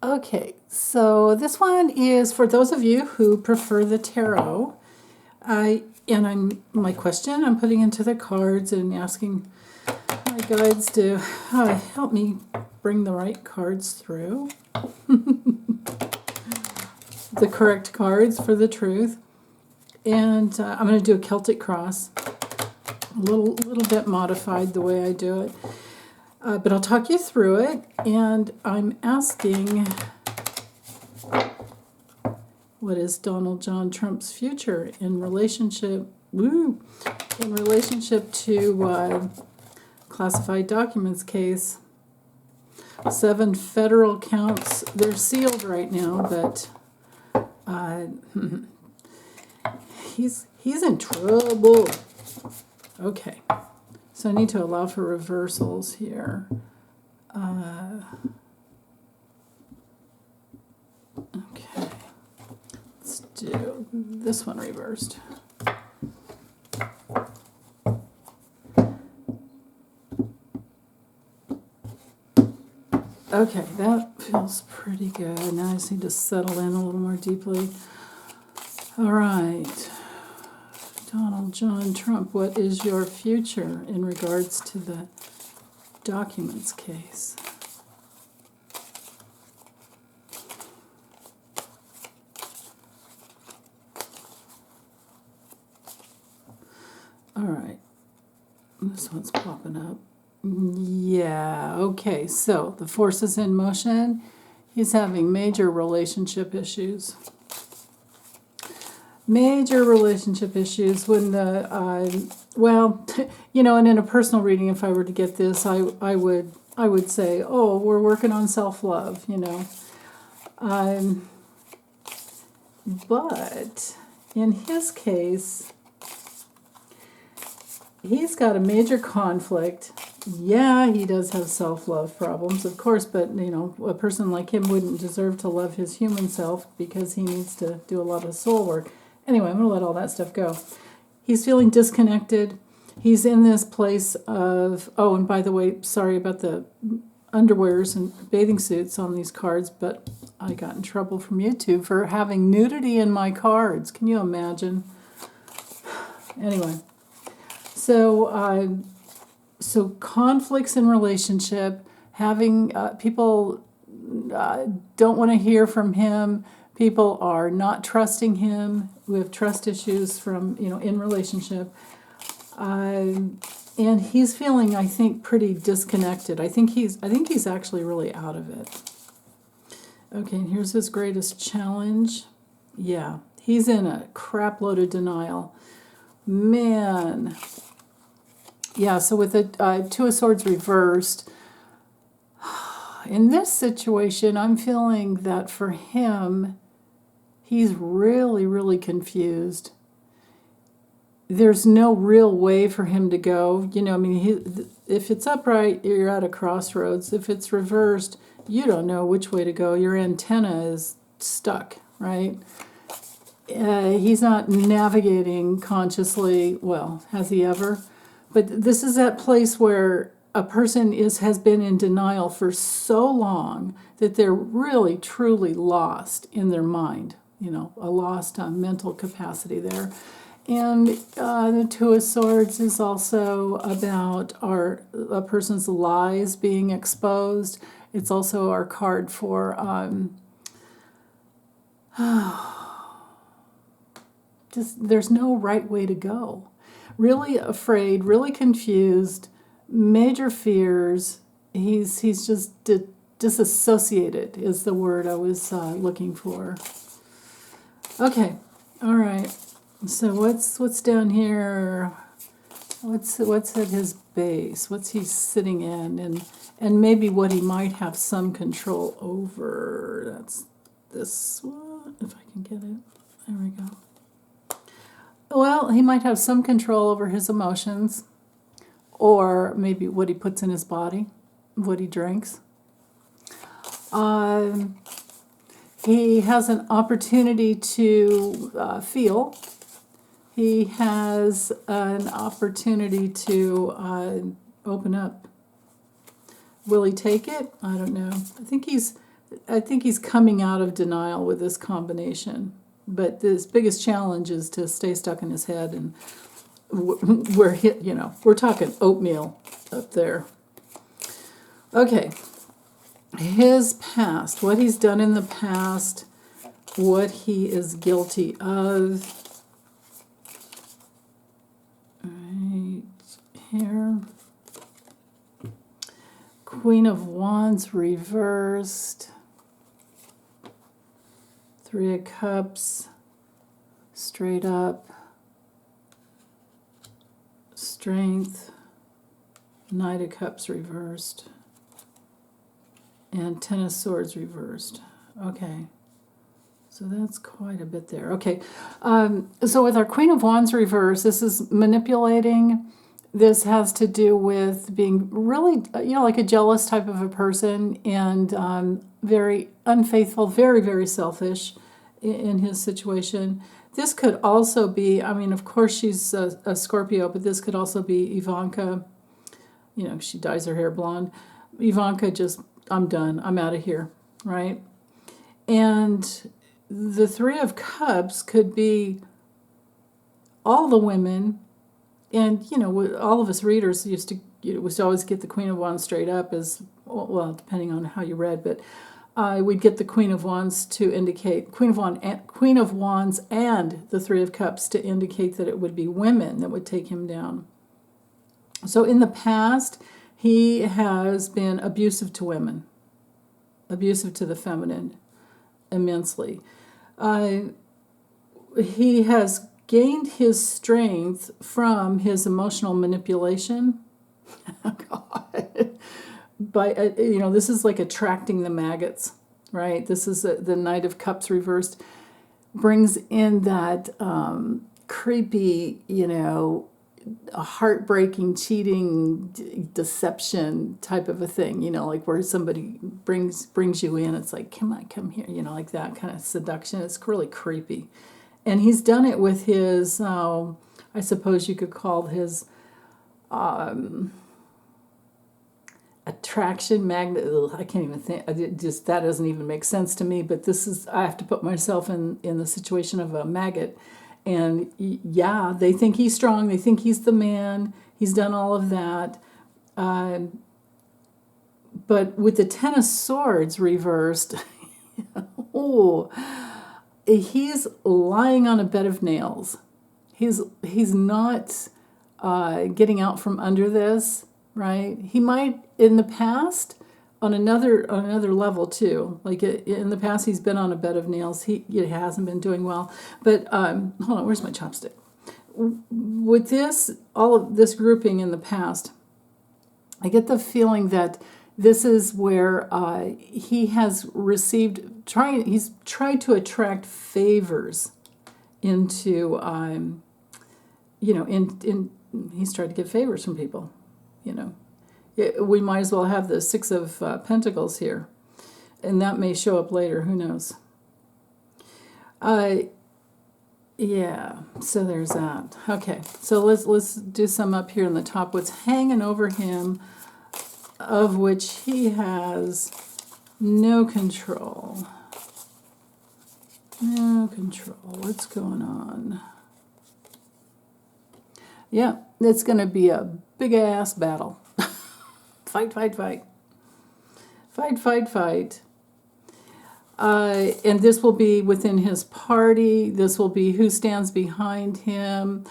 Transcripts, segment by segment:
Okay, so this one is for those of you who prefer the tarot. My question I'm putting into the cards and asking my guides to help me bring the right cards through. The correct cards for the truth. And I'm going to do a Celtic cross. A little bit modified the way I do it. But I'll talk you through it, and I'm asking, what is Donald John Trump's future in relationship to classified documents case? 7 federal counts. They're sealed right now, but he's in trouble. Okay. So I need to allow for reversals here. Okay, let's do this one reversed. Okay, that feels pretty good. Now I just need to settle in a little more deeply. All right. Donald John Trump, what is your future in regards to the documents case? All right. This one's popping up. Yeah, okay. So the force is in motion. He's having major relationship issues. Major relationship issues when the, and in a personal reading, if I were to get this, I would say, oh, we're working on self-love, but in his case, he's got a major conflict. Yeah, he does have self-love problems, of course, but, a person like him wouldn't deserve to love his human self because he needs to do a lot of soul work. Anyway, I'm going to let all that stuff go. He's feeling disconnected. He's in this place of, oh, and by the way, sorry about the underwears and bathing suits on these cards, but I got in trouble from YouTube for having nudity in my cards. Can you imagine? Anyway, so conflicts in relationship, having people don't want to hear from him. People are not trusting him. We have trust issues from, in relationship. And he's feeling, I think, pretty disconnected. I think he's actually really out of it. Okay, and here's his greatest challenge. Yeah, he's in a crap load of denial. Man. Yeah, so with the 2 of Swords reversed, in this situation, I'm feeling that for him, he's really, really confused. There's no real way for him to go. If it's upright, you're at a crossroads. If it's reversed, you don't know which way to go. Your antenna is stuck, right? He's not navigating consciously. Well, has he ever? But this is that place where a person has been in denial for so long that they're really, truly lost in their mind. A lost mental capacity there. And the 2 of Swords is also about a person's lies being exposed. It's also our card for just there's no right way to go. Really afraid, really confused, major fears. He's just disassociated is the word I was looking for. Okay, all right. So what's down here? What's at his base? What's he sitting in? And maybe what he might have some control over. That's this one, if I can get it. There we go. Well, he might have some control over his emotions, or maybe what he puts in his body, what he drinks. He has an opportunity to feel. He has an opportunity to open up. Will he take it? I don't know. I think he's I think he's coming out of denial with this combination. But his biggest challenge is to stay stuck in his head, and we're talking oatmeal up there. Okay, his past, what he's done in the past, what he is guilty of. Right here. Queen of Wands reversed. Three of Cups, straight up. Strength, Knight of Cups reversed. And Ten of Swords reversed. Okay. So that's quite a bit there. Okay. So with our Queen of Wands reversed, this is manipulating. This has to do with being really, like a jealous type of a person, and very unfaithful, very, very selfish in his situation. This could also be, of course she's a Scorpio, but this could also be Ivanka. She dyes her hair blonde. Ivanka just, I'm done. I'm out of here, right? And the Three of Cups could be all the women. And, all of us readers used to always get the Queen of Wands straight up as, well, depending on how you read, but we'd get the Queen of Wands to indicate, Queen of Wands and the Three of Cups to indicate that it would be women that would take him down. So in the past, he has been abusive to women, abusive to the feminine, immensely. He has gained his strength from his emotional manipulation. Oh, God. By this is like attracting the maggots, right? This is the Knight of Cups reversed, brings in that creepy, a heartbreaking, cheating, deception type of a thing. Like where somebody brings you in. It's like, come here, like that kind of seduction. It's really creepy. And he's done it with his, I suppose you could call his attraction magnet. I can't even think. That doesn't even make sense to me. But I have to put myself in the situation of a maggot. And yeah, they think he's strong. They think he's the man. He's done all of that. But with the Ten of Swords reversed, he's lying on a bed of nails. He's not getting out from under this, right? He might in the past on another level too. Like in the past, he's been on a bed of nails. He hasn't been doing well. But hold on, where's my chopstick? With all of this grouping in the past, I get the feeling that this is where he has he's tried to attract favors into, he's tried to get favors from people, We might as well have the Six of Pentacles here, and that may show up later, who knows. Yeah, so there's that. Okay, so let's do some up here in the top. What's hanging over him, of which he has no control. No control. What's going on? Yeah, it's going to be a big-ass battle. Fight, fight, fight. Fight, fight, fight. And this will be within his party. This will be who stands behind him.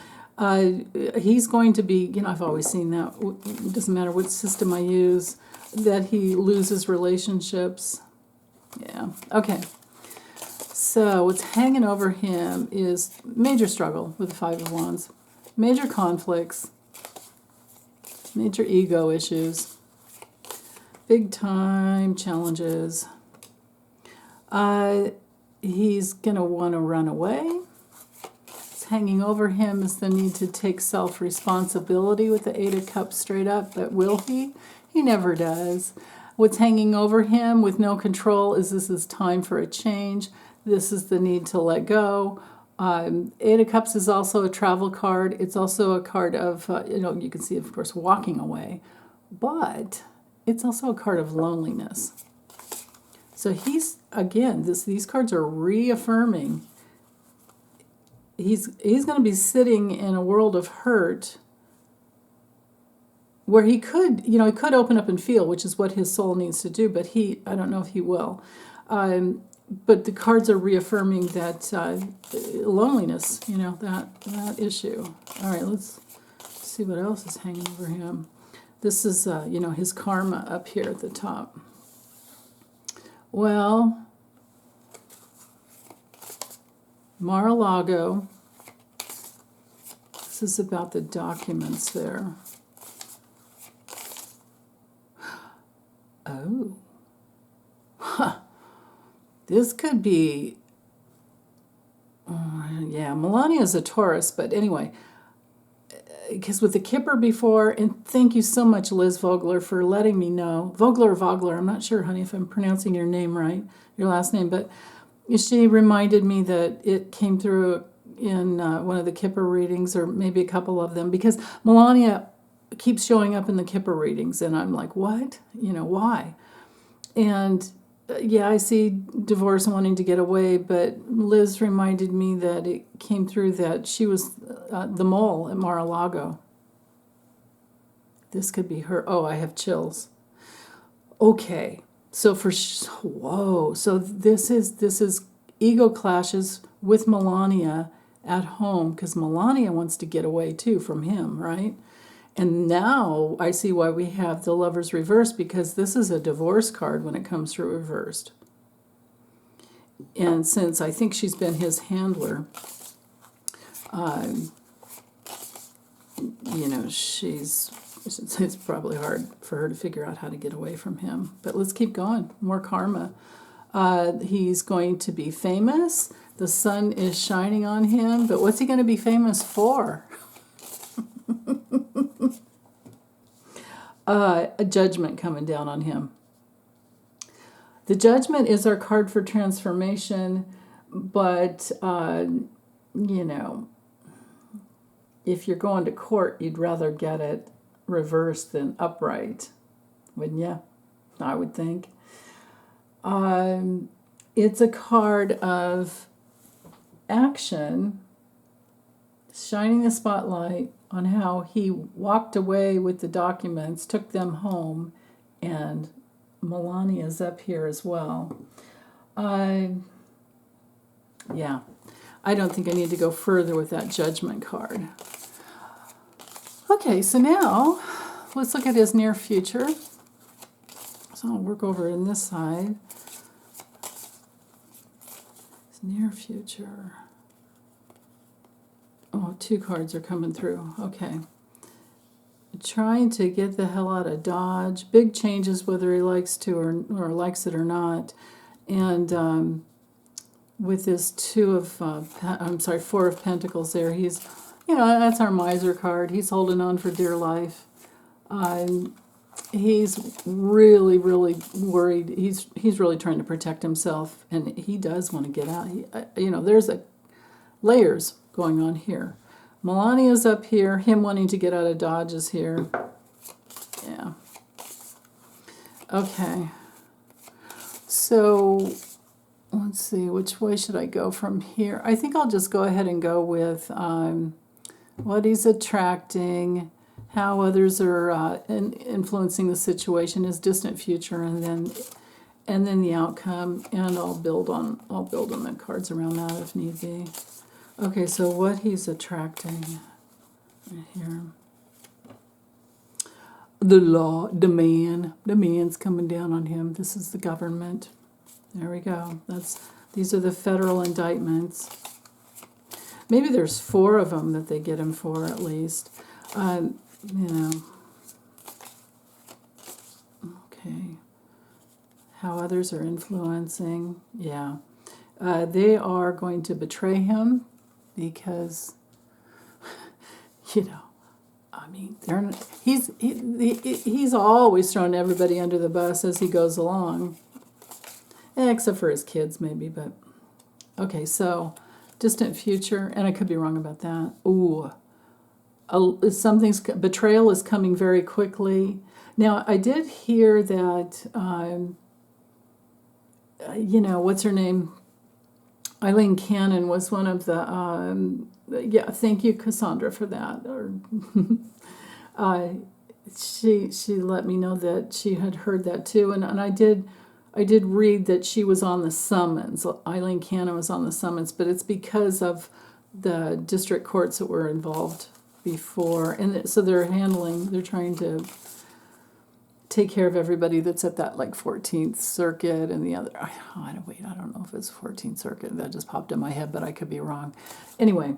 He's going to be, I've always seen that. It doesn't matter what system I use, that he loses relationships. Yeah, okay. So what's hanging over him is major struggle with the Five of Wands, major conflicts, major ego issues, big time challenges. He's going to want to run away. What's hanging over him is the need to take self-responsibility with the Eight of Cups straight up, but will he? He never does. What's hanging over him with no control is this is time for a change. This is the need to let go. Eight of Cups is also a travel card. It's also a card of, you can see, of course, walking away. But it's also a card of loneliness. So he's, again, these cards are reaffirming he's going to be sitting in a world of hurt where he could, he could open up and feel, which is what his soul needs to do, but I don't know if he will. But the cards are reaffirming that loneliness, that issue. All right, let's see what else is hanging over him. This is, his karma up here at the top. Well, Mar-A-Lago. This is about the documents there. Oh. Huh. This could be... yeah, Melania's a Taurus, but anyway... because with the Kipper before, and thank you so much, Liz Vogler, for letting me know. Vogler, I'm not sure, honey, if I'm pronouncing your name right, your last name, but she reminded me that it came through in one of the Kipper readings, or maybe a couple of them, because Melania keeps showing up in the Kipper readings, and I'm like, what? Why? And yeah, I see divorce and wanting to get away, but Liz reminded me that it came through that she was the mole at Mar-A-Lago. This could be her. Oh, I have chills. Okay, so whoa, so this is ego clashes with Melania at home, because Melania wants to get away too from him, right? And now I see why we have the Lovers reversed, because this is a divorce card when it comes through reversed. And since I think she's been his handler, it's probably hard for her to figure out how to get away from him. But let's keep going. More karma. He's going to be famous. The sun is shining on him. But what's he going to be famous for? A judgment coming down on him. The judgment is our card for transformation, but, if you're going to court, you'd rather get it reversed than upright, wouldn't you? I would think. It's a card of action, shining the spotlight on how he walked away with the documents, took them home, and Melania's up here as well. Yeah, I don't think I need to go further with that judgment card. Okay, so now let's look at his near future. So I'll work over in this side. His near future. Oh, 2 cards are coming through. Okay. Trying to get the hell out of Dodge. Big changes, whether he likes to or likes it or not. And with this 4 of Pentacles there, he's, that's our miser card. He's holding on for dear life. He's really, really worried. He's really trying to protect himself, and he does want to get out. There's layers going on here. Melania's up here. Him wanting to get out of Dodge is here. Yeah. Okay. So let's see. Which way should I go from here? I think I'll just go ahead and go with what he's attracting, how others are influencing the situation, his distant future, and then the outcome. And I'll build on the cards around that if need be. Okay, so what he's attracting right here. The law, the man's coming down on him. This is the government. There we go. These are the federal indictments. Maybe there's 4 of them that they get him for at least. Okay. How others are influencing. Yeah. They are going to betray him. Because, he's always throwing everybody under the bus as he goes along, except for his kids maybe. But okay, so distant future, and I could be wrong about that. Ooh, betrayal is coming very quickly. Now I did hear that you know, what's her name? Eileen Cannon was one of the, yeah, thank you, Cassandra, for that. Or she let me know that she had heard that too, and I did read that she was on the summons. Eileen Cannon was on the summons, but it's because of the district courts that were involved before, and so they're trying to take care of everybody that's at that like 14th Circuit and the other. I don't know if it's 14th Circuit. That just popped in my head, but I could be wrong. Anyway,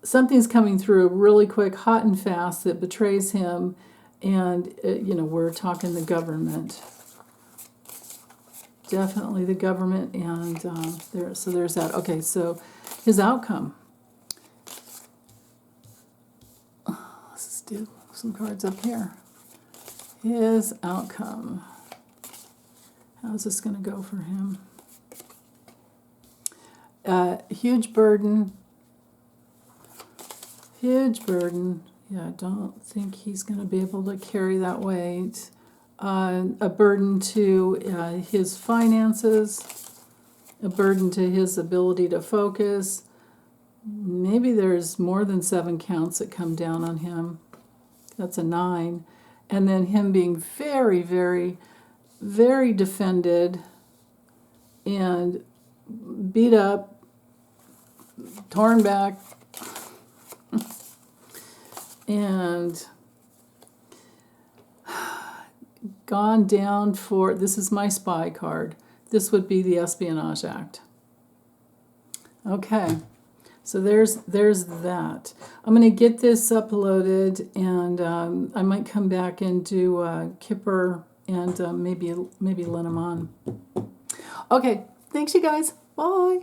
something's coming through really quick, hot and fast, that betrays him, and you know, we're talking the government. Definitely the government, and there's that. Okay, so his outcome. Let's do some cards up here. His outcome. How's this going to go for him? Huge burden. Huge burden. Yeah, I don't think he's going to be able to carry that weight. A burden to his finances. A burden to his ability to focus. Maybe there's more than 7 counts that come down on him. That's a 9. And then him being very, very, very defended and beat up, torn back, and gone down for, this is my spy card. This would be the Espionage Act. Okay. So there's that. I'm going to get this uploaded, and I might come back and do Kipper and maybe Lenaman. Okay, thanks you guys. Bye.